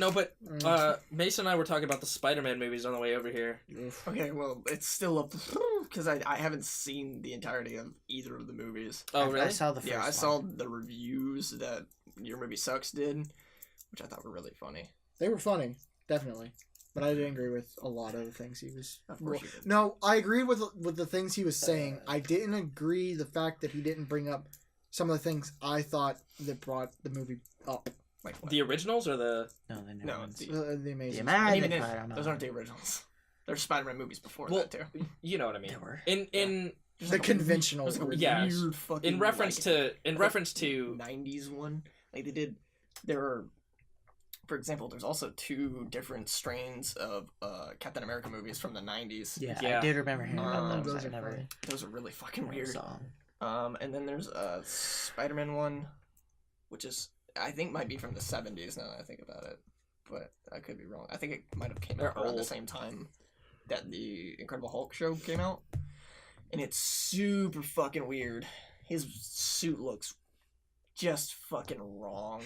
No, but Mason and I were talking about the Spider-Man movies on the way over here. Okay, well, it's still up because I haven't seen the entirety of either of the movies. Oh, really? I saw the first one. I saw the reviews that Your Movie Sucks did, which I thought were really funny. They were funny, definitely. But I didn't agree with a lot of the things he was... Of course you did. No, I agreed with the things he was saying. I didn't agree the fact that he didn't bring up some of the things I thought that brought the movie up. Like what? The originals or the... No, the new No, ones. The amazing. Even if those aren't the originals. There's Spider-Man movies before that too. You know what I mean. There were. In The conventional. Yes. weird fucking, in reference to 90s one, like they did. There are, for example, there's also 2 different strains of Captain America movies from the 90s. Yeah, I did remember hearing about those. Those I are never funny. Those are really fucking weird. saw 'em. And then there's a Spider-Man one, which is I think might be from the 70s now that I think about it, but I could be wrong. I think it might have came out around the same time that the Incredible Hulk show came out, and it's super fucking weird. His suit looks just fucking wrong.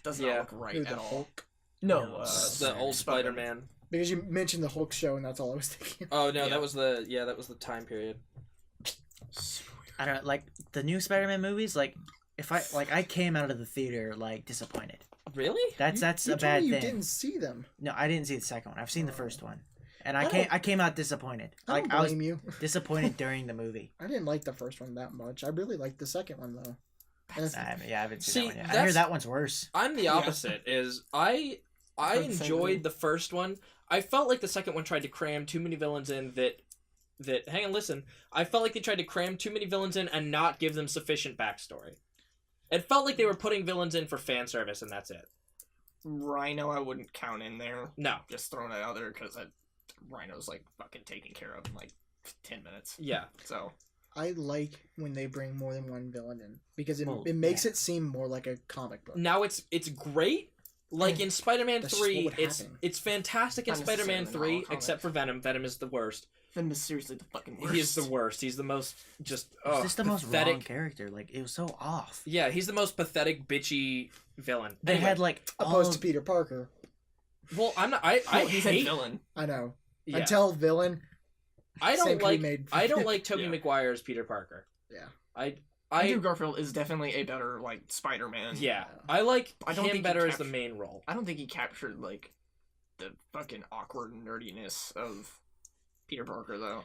Does not look right at all. Hulk? No, the old Spider-Man. Because you mentioned the Hulk show, and that's all I was thinking. Oh no, that was the time period. I don't like the new Spider-Man movies. Like, if I came out of the theater like disappointed. Really? That's you a told bad me you thing. didn't see them. No, I didn't see the second one. I've seen the first one, and I I came out disappointed. I don't blame you. Disappointed during the movie. I didn't like the first one that much. I really liked the second one though. I haven't See, seen that one yet. I that's- hear that one's worse. I'm the opposite. Is I Heard the same enjoyed thing. the first one. I felt like the second one tried to cram too many villains in that hang on, listen. I felt like they tried to cram too many villains in and not give them sufficient backstory. It felt like they were putting villains in for fan service and that's it. Rhino I wouldn't count in there. No. Just throwing it out there because Rhino's like fucking taken care of in like 10 minutes. Yeah. So I like when they bring more than one villain in because Well, it makes it seem more like a comic book. Now it's great. Like in Spider-Man That's just 3, what would happen. it's fantastic in Not Spider-Man necessarily 3, in all comics. except for Venom. Venom is the worst. Venom is seriously the fucking worst. He is the worst. He's the most just It's just the most pathetic. wrong character. Like, it was so off. Yeah, he's the most pathetic, bitchy villain. They Anyway, had like Opposed to Peter Parker. well, I'm not. I He's a hate. villain. I know. Yeah. Until villain. I same don't could be like. made. I don't like Tobey Yeah. Maguire as Peter Parker. Yeah. Andrew Garfield is definitely a better like Spider-Man. Yeah, I like I don't him think he better as the captured- main role. I don't think he captured like the fucking awkward nerdiness of Peter Parker though.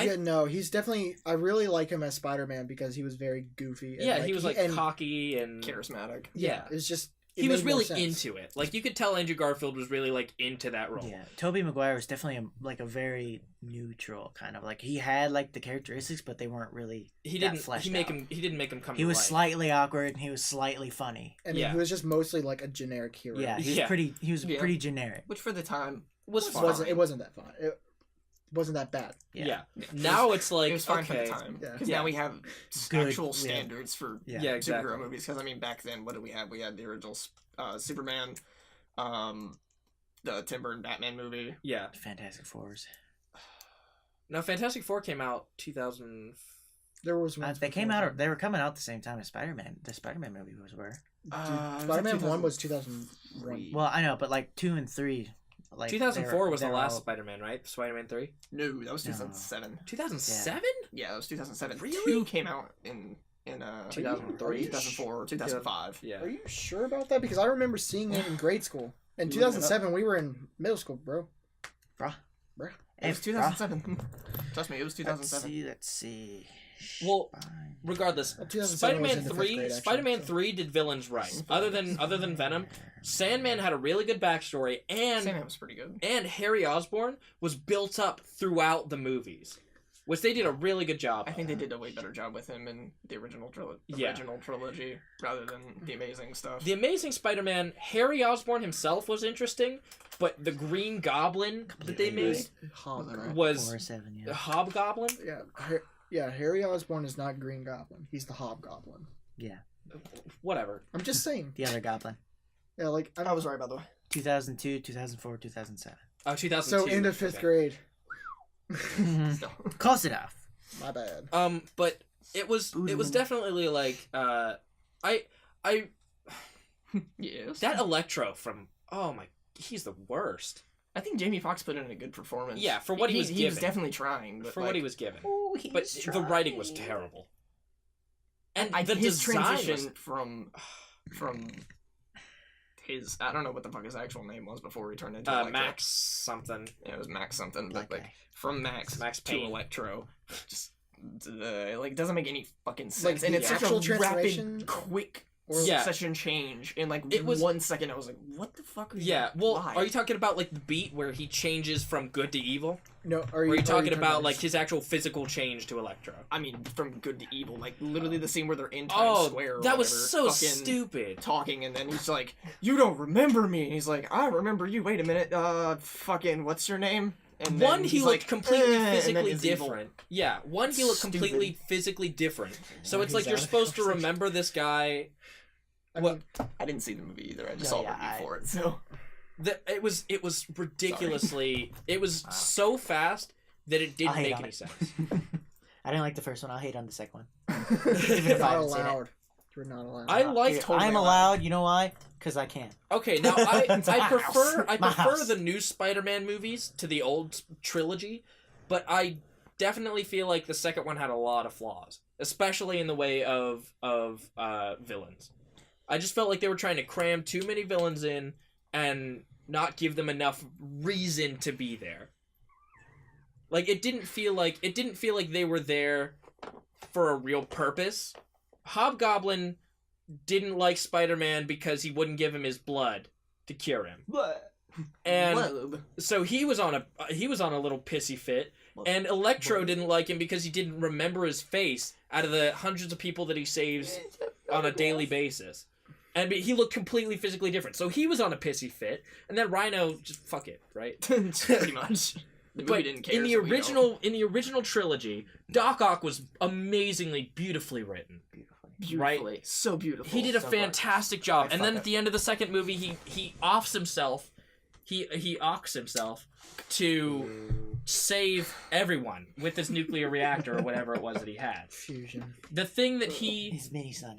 Yeah, no, he's definitely. I really like him as Spider-Man because he was very goofy. And Yeah, he was like and, cocky and Charismatic. Yeah. it's just it he was made more really sense. into it. Like you could tell Andrew Garfield was really like into that role. Yeah, Tobey Maguire was definitely a very neutral kind of like he had like the characteristics, but they weren't really. He that didn't. fleshed He make out. him. He didn't make him come. He to was life. slightly awkward and he was slightly funny. And Yeah. he was just mostly like a generic hero. Yeah, he was Yeah. pretty. He was Yeah. pretty generic. Which for the time Was it fine. wasn't that fun. It wasn't that bad. Yeah. Yeah. Now it's like it was fine okay. for the time Yeah. because Yeah. now we have Good, actual yeah. standards for Yeah. Yeah, exactly. superhero movies. Because I mean, back then, what did we have? We had the original Superman, the Tim Burton Batman movie. Yeah. Fantastic Fours. Now Fantastic Four came out 2000. There was one. They came out. They were coming out the same time as Spider-Man. The Spider-Man movie was where. Spider-Man 1 was 2001. Well, I know, but like 2 and 3. Like 2004 was the they're last all- Spider-Man, right? Spider-Man 3. No, that was No. 2007. 2007. Yeah, that was 2007. Really? 2 came out in 2003? 2004 or 2005. Yeah. Are you sure about that? Because I remember seeing it in grade school. In You looking it 2007, we were in middle school, bro. Bruh. Bruh. It was Bruh. 2007. Trust me, it was Let's 2007. see. Well, Fine. regardless, Well, 2007 was Spider-Man in the fifth 3. grade, actually, Spider-Man so. 3 did villains right. Other than Venom, Sandman had a really good backstory, and Sandman was pretty good. Harry Osborn was built up throughout the movies, which they did a really good job. I of. think they did a way better job with him in the original Yeah. trilogy rather than the Amazing stuff. The Amazing Spider-Man, Harry Osborn himself was interesting, but the Green Goblin that they Completely made Hobgoblin. was 4 or 7, the yeah. Hobgoblin. Yeah, Harry Osborn is not Green Goblin. He's the Hobgoblin. Yeah. Whatever. I'm just saying. The other Goblin. Yeah, like I was right, by the way. 2002, 2004, 2007. Oh, 2002. so into fifth Okay. grade. Still. Close enough. My bad. But it was definitely like I Yes. that Electro from he's the worst. I think Jamie Foxx put in a good performance. Yeah, for what he was He was given. definitely trying, but For what he was given. Ooh, But the writing was terrible. And the his design transition was... from his, I don't know what the fuck his actual name was before he turned into Electro. Max something. Yeah, it was Max something, Black but like guy. from Max to Payne. Electro, just like doesn't make any fucking sense, Like, and the it's such actual a transformation? rapid, quick Yeah. succession change in like It was- 1 second. I was like, what the fuck? Are you Yeah, well, why? are you talking about like the beat where he changes from good to evil? No, Or are you talking about like his actual physical change to Electro? I mean, from good to evil, like literally the scene where they're in Times Square. Or that was whatever, so fucking stupid. Talking, and then he's like, "You don't remember me." And he's like, "I remember you. Wait a minute. Fucking, what's your name?" And One, then he he's looked like, completely and then physically is evil. different. Yeah, one, he looked Stupid. completely physically different. So it's like he's you're out of supposed to conversation. remember this guy. What? I didn't see the movie either. I just No, saw yeah, a review for it. So It was ridiculously. It was so fast that it I'll didn't hate make on any it. sense. I didn't like the first one. I'll hate on the second one. You're if I not haven't seen it. allowed. You're not allowed. I like. totally I'm allowed. You know why? Because I can. Okay, now I It's a prefer house. My prefer house. the new Spider-Man movies to the old trilogy, but I definitely feel like the second one had a lot of flaws, especially in the way of villains. I just felt like they were trying to cram too many villains in and not give them enough reason to be there. Like it didn't feel like they were there for a real purpose. Hobgoblin didn't like Spider-Man because he wouldn't give him his blood to cure him. And Whoa. so he was on a little pissy fit, and Electro didn't like him because he didn't remember his face out of the hundreds of people that he saves on a daily basis. And he looked completely physically different. So he was on a pissy fit, and then Rhino just fuck it, right? Pretty much. The movie But didn't care. in the so we don't. original trilogy, Doc Ock was amazingly beautifully written. Beautifully, so beautiful. He did a So fantastic job. I And then fuck at the end of the second movie, he offs himself. He ocks himself to save everyone with this nuclear reactor or whatever it was that he had. Fusion. The thing that he His mini son.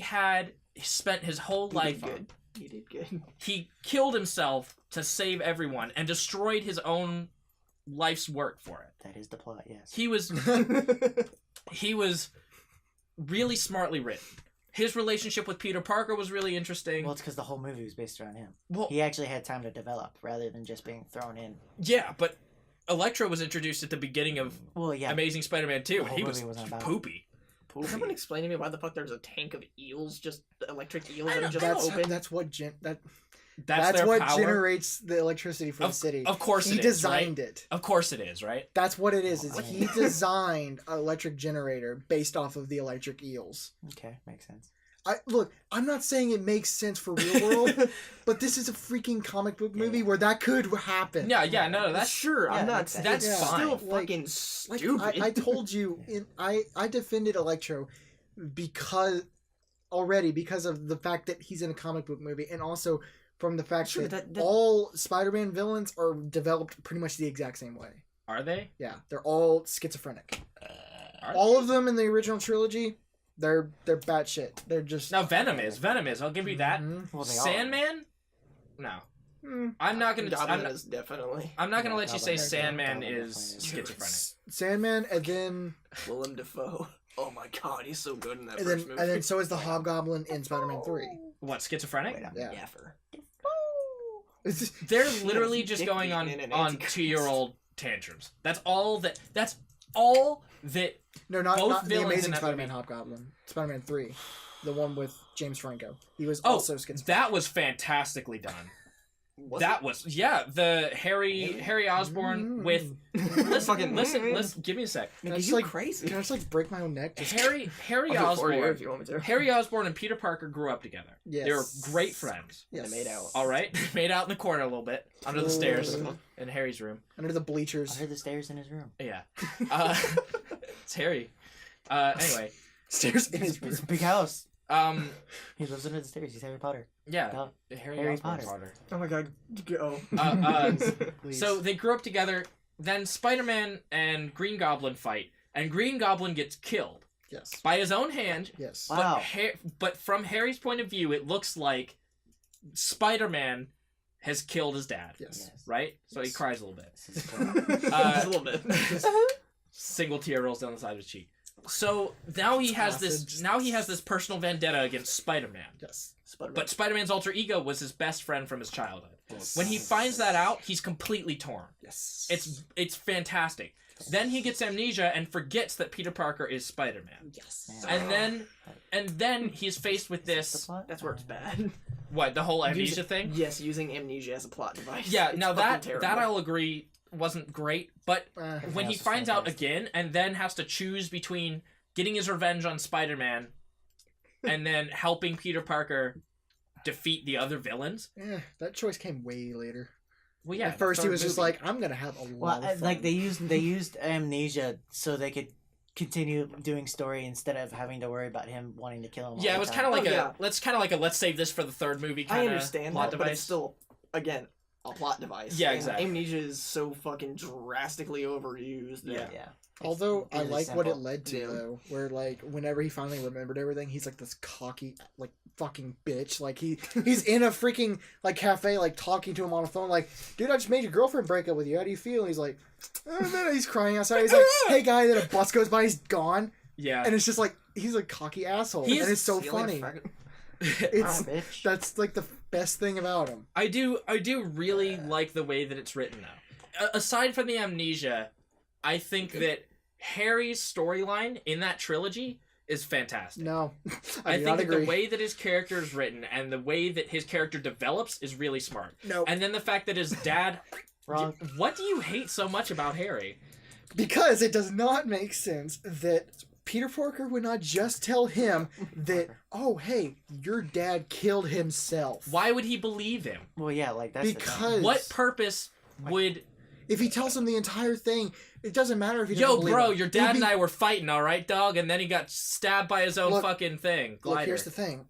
had spent his whole life on. You did good. He killed himself to save everyone and destroyed his own life's work for it. That is the plot. Yes. He was really smartly written. His relationship with Peter Parker was really interesting. Well, it's because the whole movie was based around him. Well, He actually had time to develop rather than just being thrown in. yeah, but Electro was introduced at the beginning of Well, yeah. Amazing Spider-Man 2, The and whole he was movie wasn't about it. poopy. Can someone explain to me why the fuck there's a tank of eels, just electric eels I that are don't- just That's open? that's what That's that's their what power. generates the electricity for the city. Of course he it is, right? designed it. Of course it is, right? That's what it is. What? He designed an electric generator based off of the electric eels. Okay, makes sense. I'm not saying it makes sense for real world, but this is a freaking comic book movie where that could happen. Yeah, no, that's sure. Yeah, I'm not. makes sense. That's Yeah. still Like- fucking Like stupid. I told you, I defended Electro because of the fact that he's in a comic book movie, and also from the fact Sure, that that- all Spider-Man villains are developed pretty much the exact same way. Are they? Yeah, they're all schizophrenic. Are All of them in the original trilogy, they're batshit. They're just Now Venom is. I'll give you that. Mhm. Well, they are. Sandman? No. Mm. I'm not gonna. Goblin I'm not, is definitely I'm not gonna Yeah, let you say Goblin- Sandman Goblin is definitely is. schizophrenic. Sandman, and then Willem Dafoe. Oh my god, he's so good in that and first then movie. and then so is the Hobgoblin in Spider-Man 3. What, schizophrenic? Wait, I'm Yeah. Gaffer. They're literally His just dick going beaten in an on Antichrist. 2-year-old tantrums. That's all that No, not Both not the villains in Amazing that Spider-Man movie. Hobgoblin. Spider-Man 3, the one with James Franco. He was Oh, also schizophrenic. that was fantastically done. Was That was the Harry Osborn with listen, give me a sec. Nigga, That's you like crazy. Can I just like break my own neck? Just Harry I'll do it for you Osborn if you want me to. Harry Osborn and Peter Parker grew up together. Yes. They were great friends. Yes. They made out. All right, made out in the corner a little bit under the stairs in Harry's room. Under the I bleachers. heard the stairs in his room. Yeah, it's Harry. Anyway, Stairs in his It's a big house. um, He lives under the stairs. He's Harry Potter. yeah, Duh. Harry Osborn Potter. Oh my god, go. Please. So they grew up together. Then Spider-Man and Green Goblin fight, and Green Goblin gets killed Yes. by his own hand. Yes. Wow. But from Harry's point of view, it looks like Spider-Man has killed his dad. Yes. Right? So he cries a little bit. Just a little bit. Single tear rolls down the side of his cheek. So now he has this personal vendetta against Spider-Man. Yes. Spider-Man. But Spider-Man's alter ego was his best friend from his childhood. Yes. When he finds that out, he's completely torn. Yes. It's fantastic. Then he gets amnesia and forgets that Peter Parker is Spider-Man. Yes. And then he's faced with this. That's where it's bad. What, the whole amnesia thing? Yes, using amnesia as a plot device. Yeah, It's now fucking that terrible. I'll agree wasn't great, but when he Yes, finds out fantastic. again and then has to choose between getting his revenge on Spider-Man and then helping Peter Parker defeat the other villains. That choice came way later. Well, yeah. At first, he third was just movie. like, "I'm gonna have a lot Well, of fun." like they used amnesia so they could continue doing story instead of having to worry about him wanting to kill him. Yeah, it was kind of like yeah. let's save this for the third movie I kind of understand plot that, but it's device. still, again, a plot device. Yeah, And exactly. amnesia is so fucking drastically overused. That Yeah. Although I really like what it simple. led to Yeah. though, where like whenever he finally remembered everything, he's like this cocky like fucking bitch. Like he's in a freaking like cafe like talking to him on the phone like, "Dude, I just made your girlfriend break up with you. How do you feel?" And he's like, and then he's crying outside. He's like, "Hey guy," then a bus goes by, he's gone, Yeah. and it's just like he's a cocky asshole, He and is it's so the only funny. fucking- It's bitch. that's like the best thing about him. I do really like the way that it's written though. Aside from the amnesia, I think that Harry's storyline in that trilogy is fantastic. No, I do think not that agree. the way that his character is written and the way that his character develops is really smart. No, And then the fact that his dad Wrong. What do you hate so much about Harry? because it does not make sense that Peter Parker would not just tell him that, "Oh, hey, your dad killed himself." Why would he believe him? Well, yeah, like that's the thing. Because What purpose would if he tells him the entire thing, it doesn't matter if he doesn't Yo, believe bro, him. your It dad would and be- I were fighting, all right, dog, and then he got stabbed by his own Look- fucking thing. Look, Glider. here's the thing.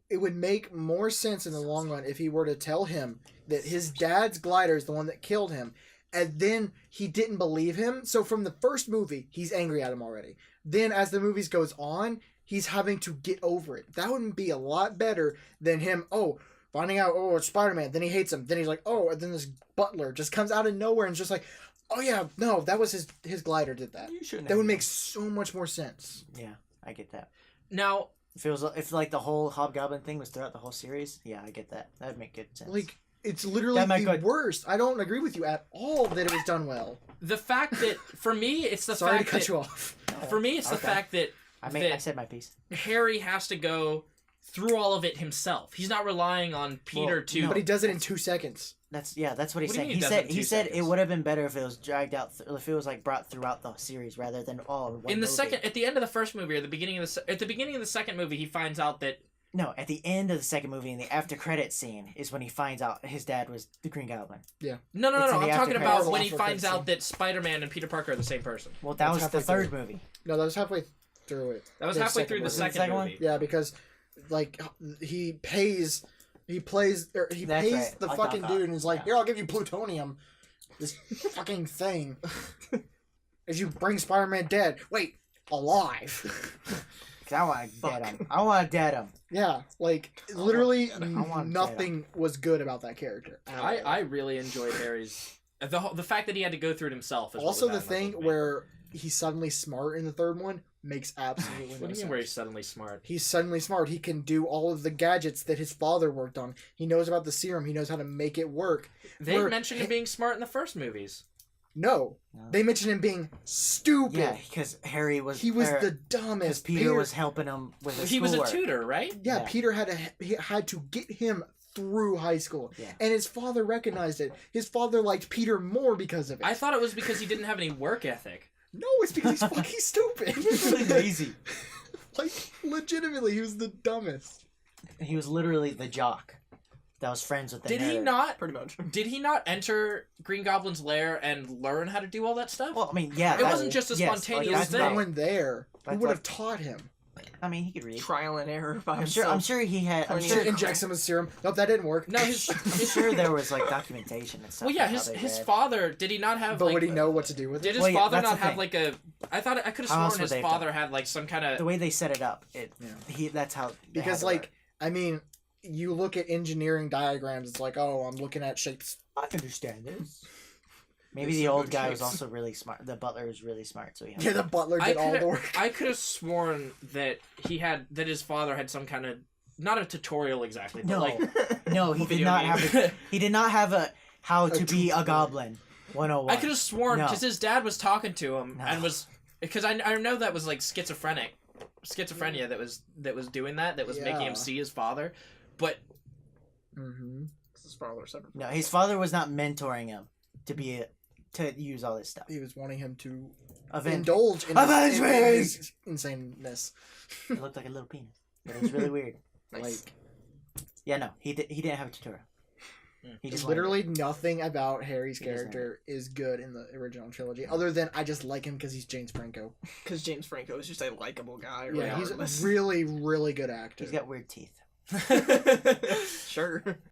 It would make more sense in the long run if he were to tell him that his dad's glider is the one that killed him, and then he didn't believe him. So from the first movie, he's angry at him already. Then as the movies goes on, he's having to get over it. That would be a lot better than him, finding out, it's Spider-Man. Then he hates him. Then he's like, and then this butler just comes out of nowhere and is just like, "Oh yeah, no, that was his glider did that." You shouldn't That have would me. make so much more sense. Yeah, I get that. Now, If like the whole Hobgoblin thing was throughout the whole series, yeah, I get that. That'd make good sense. Like, it's literally That might the go- worst. I don't agree with you at all that it was done well. the fact that for me, it's the Sorry to fact cut that you off. for me, it's the Okay. fact that I said my piece. Harry has to go through all of it himself. He's not relying on Peter Well, to. no. But he does it in 2 seconds. That's what he What do you said. mean He it does said it in he 2 said it seconds? would have been better if it was dragged out, if it was like brought throughout the series rather than all in one in the movie. second, at the end of the first movie or the beginning of at the beginning of the second movie, he finds out that No, at the end of the second movie, in the after credit scene, is when he finds out his dad was the Green Goblin. no. It's I'm in the talking after about credits. when he After finds credits out that Spider-Man and Peter Parker are the same person. Well, that That's was the halfway third through. movie. No, that was halfway through it. That was The halfway through the movie. second second one? movie. Yeah, because like he plays the right. I fucking thought dude that. and he's like, Yeah. "Here, I'll give you plutonium." This fucking thing. As you bring Spider-Man dead. Wait, alive. 'Cause I want to get him. I want to get him. Yeah, like literally I want nothing was good about that character. at all. I really enjoyed Harry's the fact that he had to go through it himself. Is what Also, was the bad thing about me. where he's suddenly smart in the third one makes absolutely no What do you mean sense. where he's suddenly smart? He's suddenly smart. He can do all of the gadgets that his father worked on. He knows about the serum. He knows how to make it work. They Where- mentioned him being smart in the first movies. No, No. they mentioned him being stupid. Yeah, because Harry was. He was the Because dumbest. Peter was helping him with his He was a schoolwork. tutor, right? Yeah, Yeah. Peter had to get him through high school, Yeah. and his father recognized it. His father liked Peter more because of it. I thought it was because he didn't have any work ethic. No, it's because he's fucking stupid. He was really lazy. Like legitimately, he was the dumbest. He was literally the jock that was friends with the Did he nerd. not? Pretty much. Did he not enter Green Goblin's lair and learn how to do all that stuff? Well, I mean, yeah. It that- wasn't just a yes, spontaneous There was thing. no one there who That's would have like- taught him. I mean, he could read. Trial and error by I'm himself. sure he had. I'm I mean, sure. Inject some of the serum. Nope, that didn't work. No, I'm sure there was like documentation and stuff. well, yeah, of how his they read. father. Did he not have? But like, would he know what to do with Did it? his Well, yeah, father that's not the have thing. like a? I thought I could have How else sworn would his they have father done had like some kind the of. way they set it up, Yeah. that's how. they Because had it like work. I mean, you look at engineering diagrams, it's like, oh, I'm looking at shapes. I understand this. Maybe These the are old good guy was shapes. also really smart. The butler was really smart, so he Yeah, the butler did all the work. I could have sworn that his father had some kind of, not a tutorial exactly, but No. like No, he did video not game. have a, he did not have a how to A be a tutorial. goblin 101. I could have sworn No. because his dad was talking to him No. and was because I know that was like schizophrenia that was doing that was making Yeah. him see his father, but Mm-hmm. His father separate. No, his father was not mentoring him to use all this stuff. He was wanting him to Avenge. indulge in Avenge in me! his insaneness. It looked like a little penis, but it was really weird. Nice. Like, Yeah, no, he didn't have a tutorial. He just literally nothing about Harry's He doesn't character is good in the original trilogy, other than I just like him because he's James Franco. Because James Franco is just a likable guy. Yeah, he's regardless. a really, really good actor. He's got weird teeth. Sure.